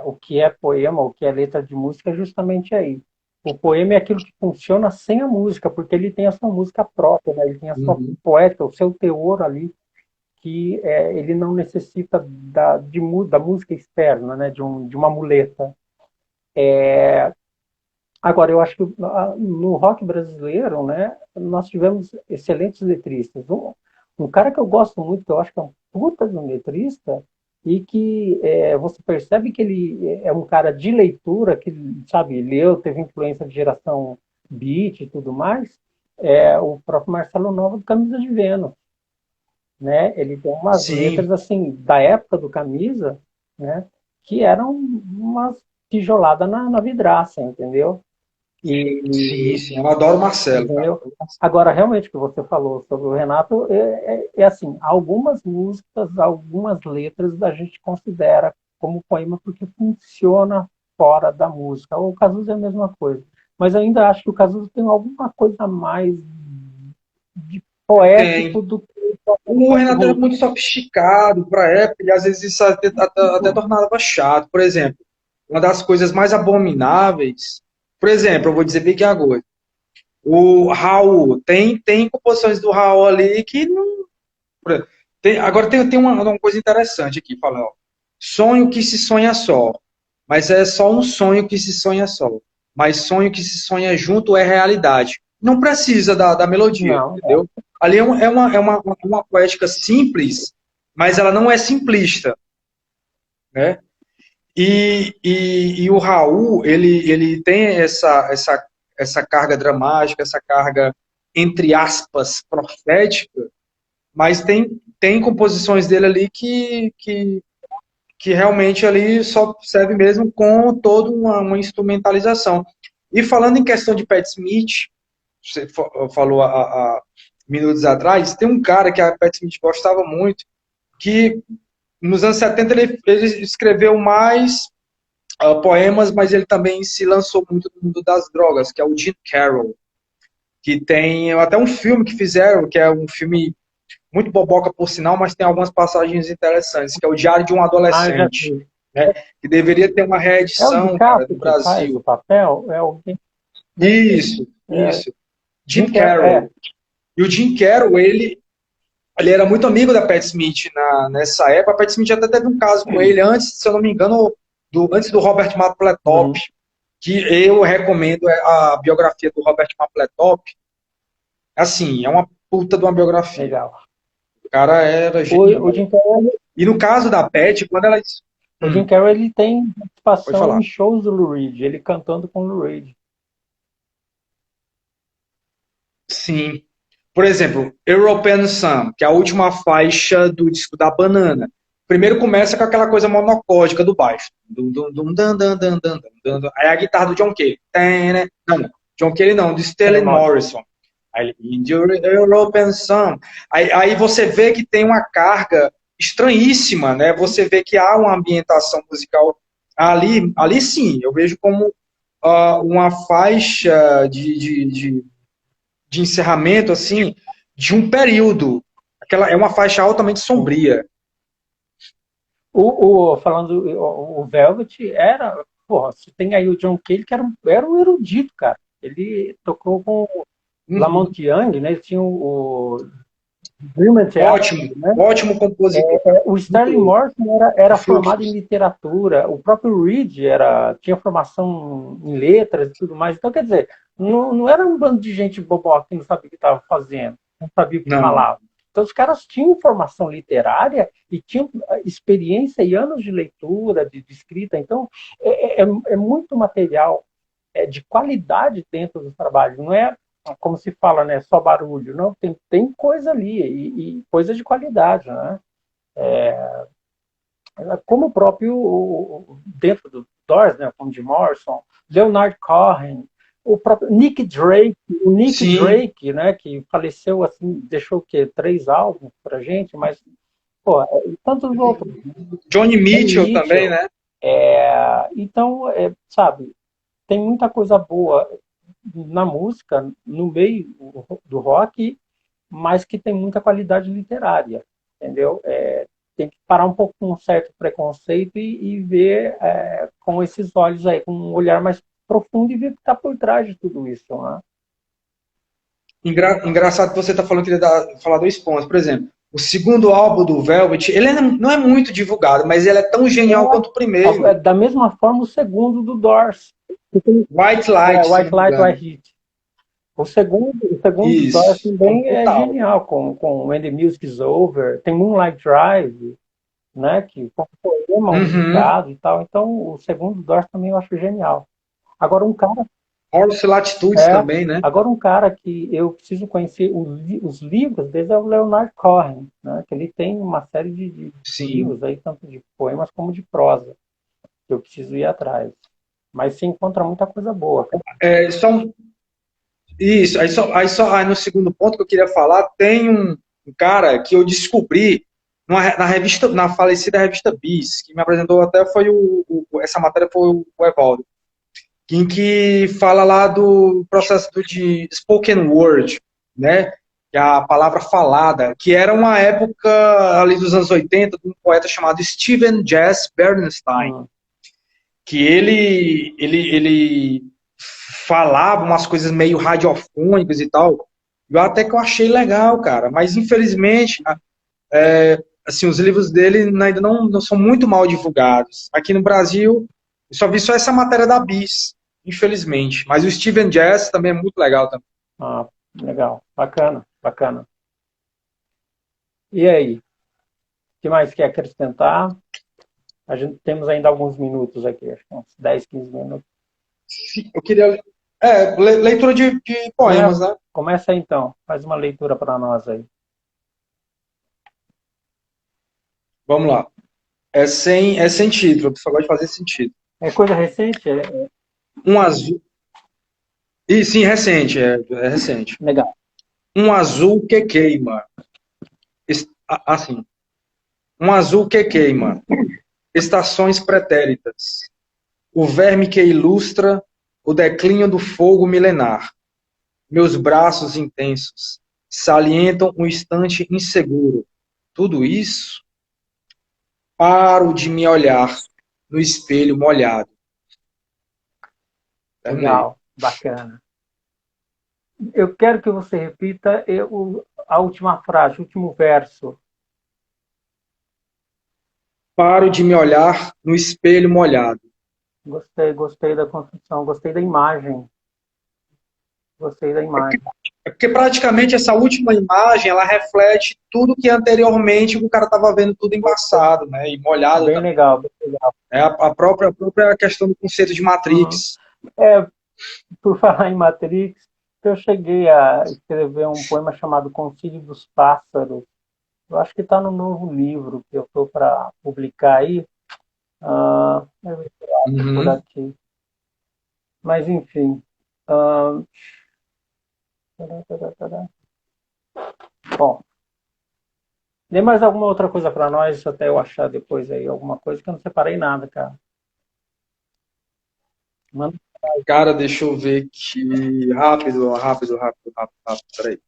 o que é poema, o que é letra de música, justamente aí. O poema é aquilo que funciona sem a música, porque ele tem a sua música própria, né? Ele tem a sua Uhum. poética, o seu teor ali, que ele não necessita da música externa, né? De uma muleta. Agora, eu acho que no rock brasileiro, né, nós tivemos excelentes letristas. Um cara que eu gosto muito, que eu acho que é um puta de um letrista, e que você percebe que ele é um cara de leitura, que, sabe, leu, teve influência de geração beat e tudo mais, é o próprio Marcelo Nova do Camisa de Vênus, né? Ele tem umas letras, Sim, assim, da época do Camisa, né, que eram umas tijoladas na vidraça, entendeu? sim, E, sim. Eu adoro o Marcelo, cara. entendeu? Agora, realmente, o que você falou sobre o Renato é assim, algumas músicas, algumas letras a gente considera como poema porque funciona fora da música. O Cazuza é a mesma coisa. Mas eu ainda acho que o Cazuza tem alguma coisa a mais de Tem. poético do que O Renato era ruim. muito sofisticado para a época, e às vezes isso até tornava chato. Por exemplo, uma das coisas mais abomináveis, por exemplo, eu vou dizer bem que agora, o Raul, tem composições do Raul ali que não. Agora tem uma coisa interessante aqui, falando, ó, sonho que se sonha só, mas é só um sonho que se sonha só. Mas sonho que se sonha junto é realidade. Não precisa da melodia, Não, entendeu? Ali é uma poética simples, mas ela não é simplista, né? E o Raul, ele tem essa carga dramática, essa carga, entre aspas, profética, mas tem composições dele ali que realmente ali só serve mesmo com toda uma instrumentalização. E falando em questão de Pat Smith, você falou há minutos atrás, tem um cara que a Pat Smith gostava muito, que nos anos 70 ele escreveu mais poemas, mas ele também se lançou muito no mundo das drogas, que é o Jim Carroll, que tem até um filme que fizeram, que é um filme muito boboca por sinal, mas tem algumas passagens interessantes, que é o Diário de um eu já Adolescente, vi. né? Que deveria ter uma É o reedição, cara, no DiCaprio que faz o Brasil. papel? É alguém. Isso, É, isso. Jim Jim Carrey. Carroll. E o Jim Carroll, ele era muito amigo da Pat Smith nessa época. A Pat Smith até teve um caso com ele antes, se eu não me engano, antes do Robert Mapplethorpe, Uhum, que eu recomendo a biografia do Robert Mapplethorpe. Assim, é uma puta de uma biografia. legal. O cara era O genial. Jim Carrey, E no caso da Pat, quando ela. o Jim Hum, Carrey ele tem pode participação em falar. shows do Lou Reed, ele cantando com o Lou Reed. Sim. Por exemplo, European Sun, que é a última faixa do disco da Banana. Primeiro começa com aquela coisa monocórdica do baixo. Dum, dum, dum, dum, dum, dum, dum, dum, dum. Aí a guitarra do John Cale. Não, John Cale não, do Stellan Morrison. Aí, In the European Sun. Aí você vê que tem uma carga estranhíssima, né? Você vê que há uma ambientação musical ali sim, eu vejo como uma faixa de encerramento, assim, de um período. Aquela é uma faixa altamente sombria. Falando, o Velvet era. Porra, você tem aí o John Cale, que era um erudito, cara. Ele tocou com. Uhum. Lamont Young, né? Tinha o Dreamer Theater, Ótimo, né? ótimo compositor. O Muito Sterling bom. Morrison O era formado em Fluxus. literatura, o próprio Reed tinha formação em letras e tudo mais. Então, quer dizer, não era um bando de gente boboca que não sabia o que estava fazendo, não sabia o que Não. falava. Então, os caras tinham formação literária e tinham experiência e anos de leitura, de escrita. Então, é muito material de qualidade dentro do trabalho. Não é como se fala, né, só barulho. Não, tem coisa ali e coisa de qualidade, né? Como o próprio dentro do Doors, né, como de Morrison, Leonard Cohen, o próprio Nick Drake, o Nick Sim. Drake, né, que faleceu assim, deixou o quê? 3 álbuns pra gente, mas pô, e tantos outros, né? Johnny Johnny Mitchell também, Mitchell. né? Então, sabe, tem muita coisa boa na música, no meio do rock, mas que tem muita qualidade literária, entendeu? Tem que parar um pouco com um certo preconceito e ver com esses olhos aí, com um olhar mais profundo e ver o que está por trás de tudo isso, né? Engraçado que você está falando que ele falar do Sponsor, por exemplo. O segundo álbum do Velvet, não é muito divulgado, mas ele é tão genial quanto o primeiro. Da mesma forma, o segundo do Doors, White Light, se eu White não me Light, engano. White Heat. O segundo do Doors Isso. também é Total. genial, com When the Music is Over, tem Moonlight Drive, né, que foi um poema Uhum. musicado e tal. Então, o segundo Doors também eu acho genial. Agora um cara, Horse Latitudes é, também, né? agora um cara que eu preciso conhecer os livros dele é o Leonard Cohen, né, que ele tem uma série de Sim. livros aí, tanto de poemas como de prosa, que eu preciso ir atrás. Mas se encontra muita coisa boa, cara. É, isso. Aí no segundo ponto que eu queria falar, tem um cara que eu descobri na revista, na falecida revista Bis, que me apresentou até foi essa matéria foi o Evaldo, em que fala lá do processo de spoken word, né? Que é a palavra falada, que era uma época ali dos anos 80 de um poeta chamado Stephen Jazz Bernstein, Hum, que ele falava umas coisas meio radiofônicas e tal. Eu até que eu achei legal, cara, mas infelizmente, assim, os livros dele ainda não são muito mal divulgados. Aqui no Brasil, eu só vi só essa matéria da Bis, infelizmente. Mas o Steven Jazz também é muito legal também. legal, bacana, bacana. E aí, o que mais quer acrescentar? A gente temos ainda alguns minutos aqui, acho que uns 10, 15 minutos. Eu queria. Leitura de Começa, poemas, né? começa aí, então, faz uma leitura para nós aí. Vamos lá. É sem título, eu só gosto de fazer sentido. É coisa recente? Um azul. E sim, recente, é recente. Legal. Um azul que queima. Assim, um azul que queima. Estações pretéritas. O verme que ilustra o declínio do fogo milenar. Meus braços intensos salientam um instante inseguro. Tudo isso, paro de me olhar no espelho molhado. Terminei. Legal, bacana. Eu quero que você repita a última frase, o último verso. Paro de me olhar no espelho molhado. Gostei da construção, gostei da imagem. Gostei da imagem. É porque praticamente essa última imagem ela reflete tudo que anteriormente o cara estava vendo tudo embaçado, né? E molhado Bem também. legal, bem legal. É a própria questão do conceito de Uhum. Matrix. É, por falar em Matrix, eu cheguei a escrever um poema chamado Concílio dos Pássaros. Eu acho que está no novo livro que eu estou para publicar aí. Eu ver se eu acho por Uhum. aqui. Mas, enfim. Ah, bom, tem mais alguma outra coisa para nós, até eu achar depois aí alguma coisa que eu não separei nada, cara. Manda. Cara, deixa eu ver aqui. Rápido. Peraí.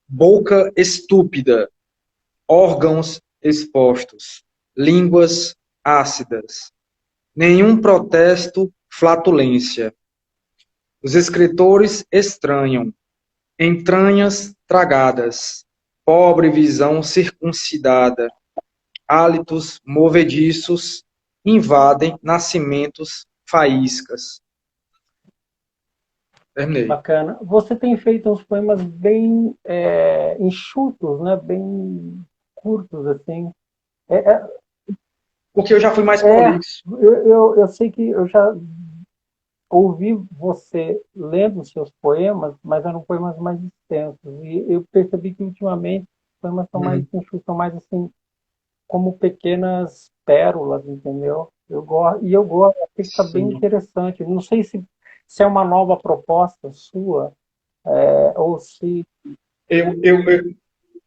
Boca estúpida, órgãos expostos, línguas ácidas. Nenhum protesto flatulência. Os escritores estranham, entranhas tragadas, pobre visão circuncidada, hálitos movediços, invadem nascimentos faíscas. Terminei. Bacana. Você tem feito uns poemas bem enxutos, né? Bem curtos, assim. É, é, Porque eu já fui mais é, prolixo. eu sei que eu já ouvi você lendo os seus poemas, mas eram poemas mais extensos. E eu percebi que ultimamente os poemas são mais enxutos, são mais assim, como pequenas pérolas, entendeu? Eu gosto, achei que está bem Sim. interessante. Não sei se é uma nova proposta sua, ou se. Eu, eu, eu-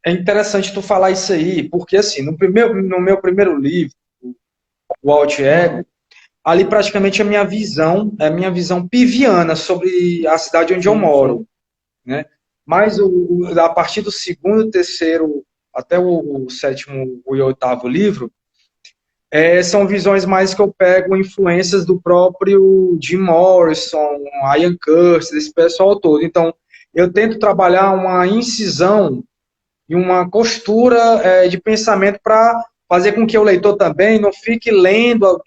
É interessante tu falar isso aí, porque assim, no meu primeiro livro, o Alter Uhum, Ego, ali praticamente é a minha visão piviana sobre a cidade onde eu sim, sim. moro, né? Mas a partir do segundo, terceiro, até o sétimo e oitavo livro, são visões mais que eu pego influências do próprio Jim Morrison, Ian Curtis, esse pessoal todo. Então, eu tento trabalhar uma incisão e uma costura de pensamento para fazer com que o leitor também não fique lendo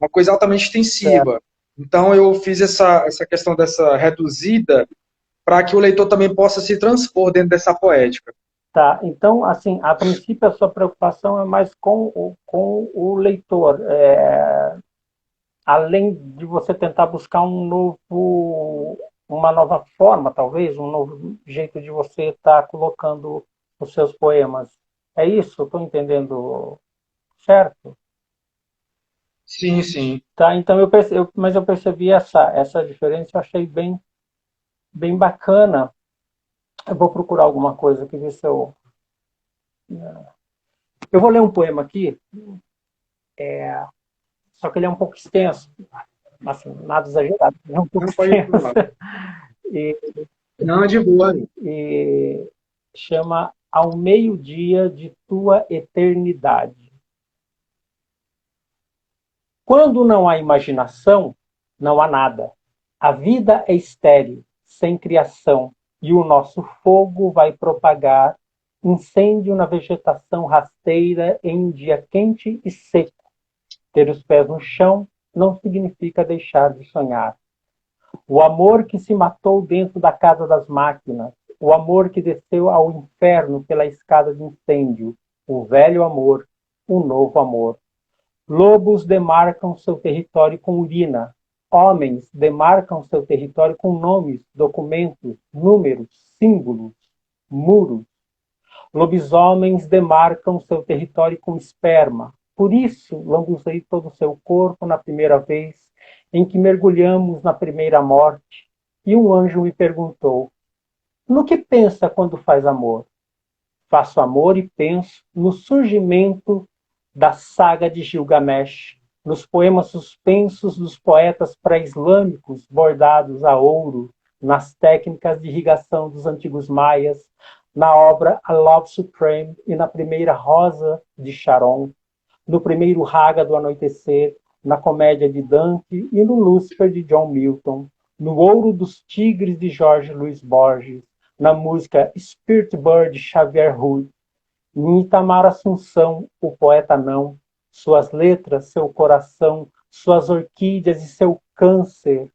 uma coisa altamente Certo. extensiva. Então, eu fiz essa questão dessa reduzida para que o leitor também possa se transpor dentro dessa poética. Tá, então, assim, a princípio a sua preocupação é mais com o leitor, além de você tentar buscar uma nova forma, talvez, um novo jeito de você estar colocando os seus poemas. É isso? Estou entendendo certo? Sim, sim. Tá, então mas eu percebi essa diferença, eu achei bem bacana. Eu vou procurar alguma coisa aqui, ver se eu. Eu vou ler um poema aqui, só que ele é um pouco extenso, assim, nada exagerado, ele é um pouco Não pode extenso. falar. E, Não, de boa. e chama Ao Meio-Dia de Tua Eternidade. Quando não há imaginação, não há nada. A vida é estéril, sem criação, e o nosso fogo vai propagar incêndio na vegetação rasteira em um dia quente e seco. Ter os pés no chão não significa deixar de sonhar. O amor que se matou dentro da casa das máquinas, o amor que desceu ao inferno pela escada de incêndio, o velho amor, o novo amor. Lobos demarcam seu território com urina. Homens demarcam seu território com nomes, documentos, números, símbolos, muros. Lobisomens demarcam seu território com esperma. Por isso, lambuzei todo o seu corpo na primeira vez em que mergulhamos na primeira morte. E um anjo me perguntou: no que pensa quando faz amor? Faço amor e penso no surgimento da saga de Gilgamesh, nos poemas suspensos dos poetas pré-islâmicos bordados a ouro, nas técnicas de irrigação dos antigos maias, na obra A Love Supreme e na primeira Rosa de Sharon, no primeiro Raga do Anoitecer, na comédia de Dante e no Lúcifer de John Milton, no Ouro dos Tigres de Jorge Luiz Borges, na música Spirit Bird de Xavier Hood, em Itamar Assunção, o poeta não, suas letras, seu coração, suas orquídeas e seu câncer,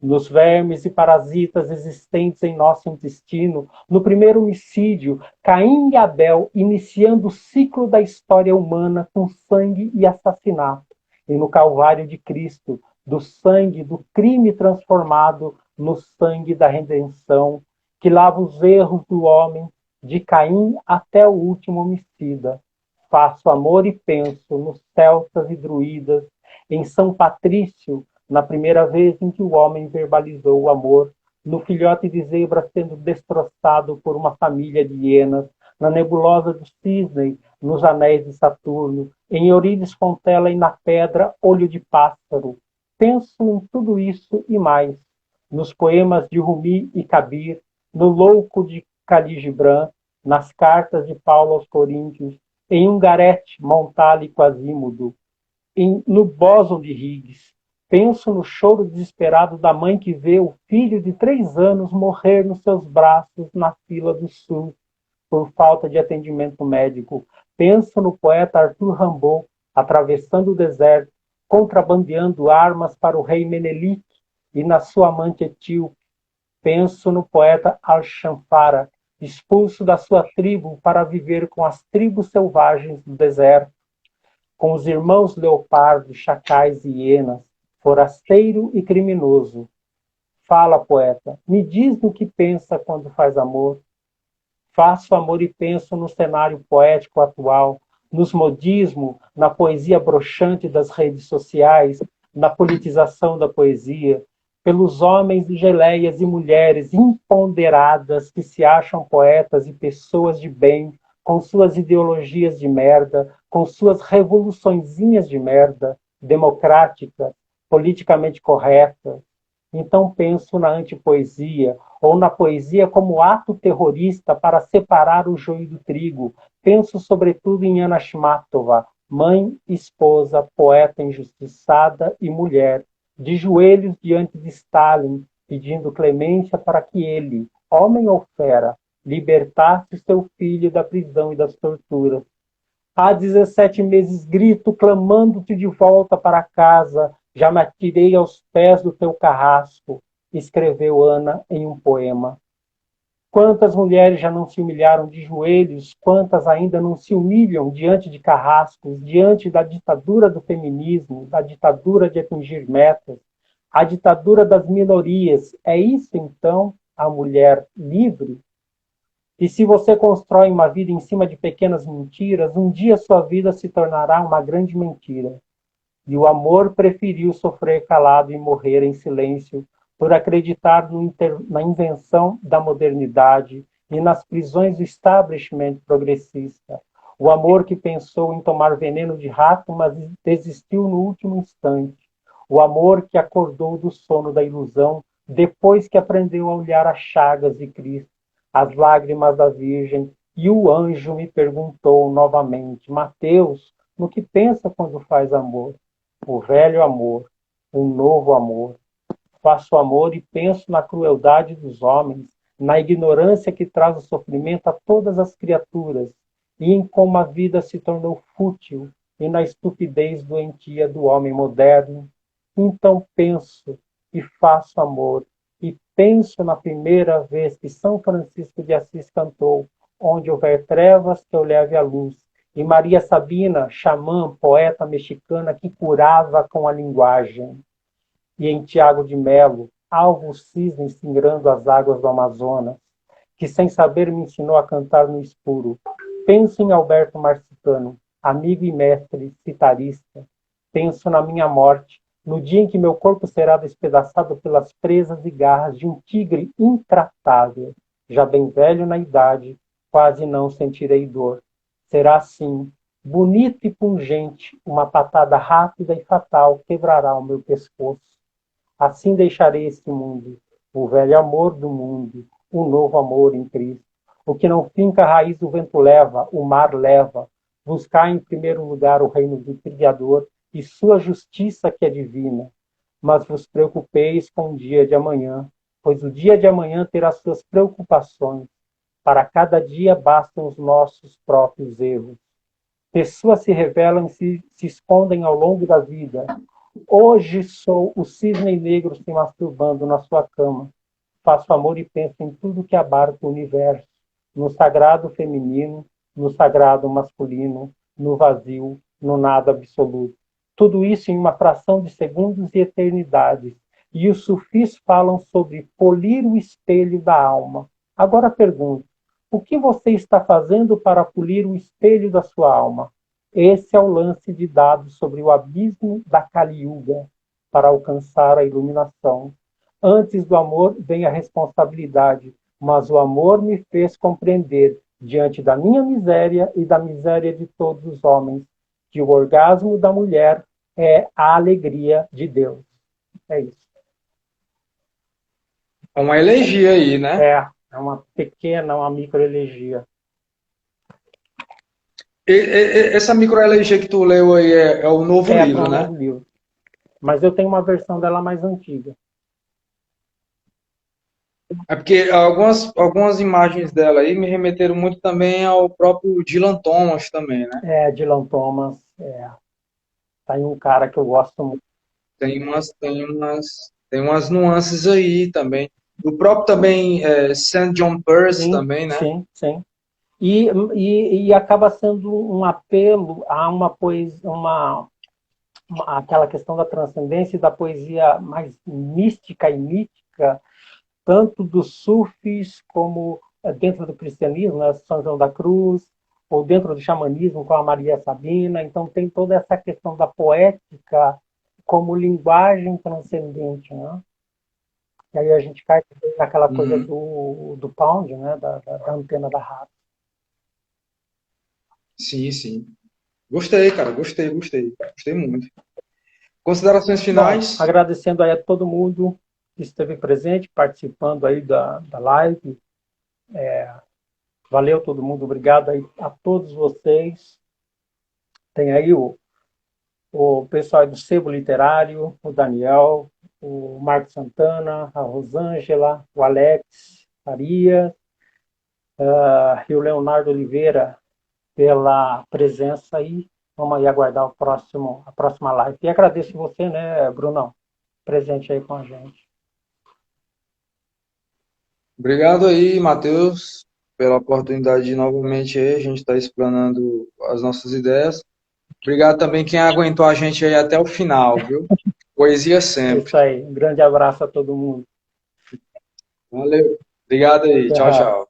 nos vermes e parasitas existentes em nosso intestino, no primeiro homicídio, Caim e Abel iniciando o ciclo da história humana com sangue e assassinato, e no Calvário de Cristo, do sangue do crime transformado no sangue da redenção, que lava os erros do homem, de Caim até o último homicida. Faço amor e penso nos celtas e druidas, em São Patrício, na primeira vez em que o homem verbalizou o amor, no filhote de zebra sendo destroçado por uma família de hienas, na nebulosa do cisne, nos anéis de Saturno, em Eurídice Fontela e na pedra Olho de Pássaro. Penso em tudo isso e mais, nos poemas de Rumi e Kabir, no Louco de Khalil Gibran, nas cartas de Paulo aos Coríntios, em Ungarete, Montale e Quasímodo, no Bóson de Higgs, Penso no choro desesperado da mãe que vê o filho de 3 anos morrer nos seus braços na fila do SUS por falta de atendimento médico. Penso no poeta Arthur Rimbaud atravessando o deserto, contrabandeando armas para o rei Menelik e na sua amante etíope. Penso no poeta Al-Shamfara, expulso da sua tribo para viver com as tribos selvagens do deserto, com os irmãos leopardos, chacais e hienas, forasteiro e criminoso. Fala, poeta, me diz no que pensa quando faz amor. Faço amor e penso no cenário poético atual, nos modismos, na poesia broxante das redes sociais, na politização da poesia, pelos homens de geleias e mulheres imponderadas que se acham poetas e pessoas de bem, com suas ideologias de merda, com suas revoluçõezinhas de merda, democrática, politicamente correta. Então penso na antipoesia, ou na poesia como ato terrorista para separar o joio do trigo. Penso sobretudo em Anna Akhmatova, mãe, esposa, poeta injustiçada e mulher, de joelhos diante de Stalin, pedindo clemência para que ele, homem ou fera, libertasse seu filho da prisão e das torturas. Há 17 meses grito, clamando-te de volta para casa, já me atirei aos pés do teu carrasco, escreveu Ana em um poema. Quantas mulheres já não se humilharam de joelhos, quantas ainda não se humilham diante de carrascos, diante da ditadura do feminismo, da ditadura de atingir metas, a ditadura das minorias. É isso, então, a mulher livre? E se você constrói uma vida em cima de pequenas mentiras, um dia sua vida se tornará uma grande mentira. E o amor preferiu sofrer calado e morrer em silêncio por acreditar na invenção da modernidade e nas prisões do establishment progressista. O amor que pensou em tomar veneno de rato, mas desistiu no último instante. O amor que acordou do sono da ilusão depois que aprendeu a olhar as chagas de Cristo, as lágrimas da Virgem, e o anjo me perguntou novamente: Mateus, no que pensa quando faz amor? O velho amor, o novo amor. Faço amor e penso na crueldade dos homens, na ignorância que traz o sofrimento a todas as criaturas, e em como a vida se tornou fútil, e na estupidez doentia do homem moderno. Então penso e faço amor, e penso na primeira vez que São Francisco de Assis cantou: onde houver trevas, que eu leve a luz. E Maria Sabina, xamã, poeta mexicana que curava com a linguagem. E em Tiago de Melo, alvo cisne singrando as águas do Amazonas, que sem saber me ensinou a cantar no escuro. Penso em Alberto Marcicano, amigo e mestre citarista. Penso na minha morte, no dia em que meu corpo será despedaçado pelas presas e garras de um tigre intratável. Já bem velho na idade, quase não sentirei dor. Será assim, bonito e pungente, uma patada rápida e fatal quebrará o meu pescoço. Assim deixarei este mundo, o velho amor do mundo, o novo amor em Cristo. O que não finca a raiz do vento leva, o mar leva. Buscar em primeiro lugar o reino do Criador e sua justiça que é divina. Mas vos preocupeis com o dia de amanhã, pois o dia de amanhã terá suas preocupações. Para cada dia bastam os nossos próprios erros. Pessoas se revelam e se escondem ao longo da vida. Hoje sou o cisne negro se masturbando na sua cama. Faço amor e penso em tudo que abarca o universo, no sagrado feminino, no sagrado masculino, no vazio, no nada absoluto. Tudo isso em uma fração de segundos e eternidades. E os sufis falam sobre polir o espelho da alma. Agora pergunto: o que você está fazendo para polir o espelho da sua alma? Esse é o lance de dados sobre o abismo da Kali Yuga para alcançar a iluminação. Antes do amor vem a responsabilidade, mas o amor me fez compreender, diante da minha miséria e da miséria de todos os homens, que o orgasmo da mulher é a alegria de Deus. É isso. É uma elegia aí, né? É uma pequena, uma microelegia. Essa microelegia que tu leu aí é o novo livro, né? Novo livro. Mas eu tenho uma versão dela mais antiga. É porque algumas imagens dela aí me remeteram muito também ao próprio Dylan Thomas também, né? Dylan Thomas, tá aí um cara que eu gosto muito. Tem umas nuances aí também. O próprio também St. John Perse Sim, também, né? sim, sim. E acaba sendo um apelo a uma poesia, aquela questão da transcendência e da poesia mais mística e mítica, tanto dos sufis como dentro do cristianismo, né, São João da Cruz, ou dentro do xamanismo com a Maria Sabina. Então tem toda essa questão da poética como linguagem transcendente, né? E aí a gente cai naquela coisa Uhum. do pound, né, da antena da rádio. Sim, sim. Gostei, cara. Gostei, gostei. Gostei muito. Considerações Bom, finais? agradecendo aí a todo mundo que esteve presente, participando aí da live. Valeu todo mundo, obrigado aí a todos vocês. Tem aí o pessoal do Sebo Literário, o Daniel, o Marco Santana, a Rosângela, o Alex Faria, e o Leonardo Oliveira pela presença aí. Vamos aí aguardar a próxima live. E agradeço você, né, Brunão, presente aí com a gente. Obrigado aí, Matheus, pela oportunidade de novamente aí, a gente estar explanando as nossas ideias. Obrigado também quem aguentou a gente aí até o final, viu? Poesia É sempre. isso aí. Um grande abraço a todo mundo. Valeu. Obrigado aí. Até Tchau, mais. tchau.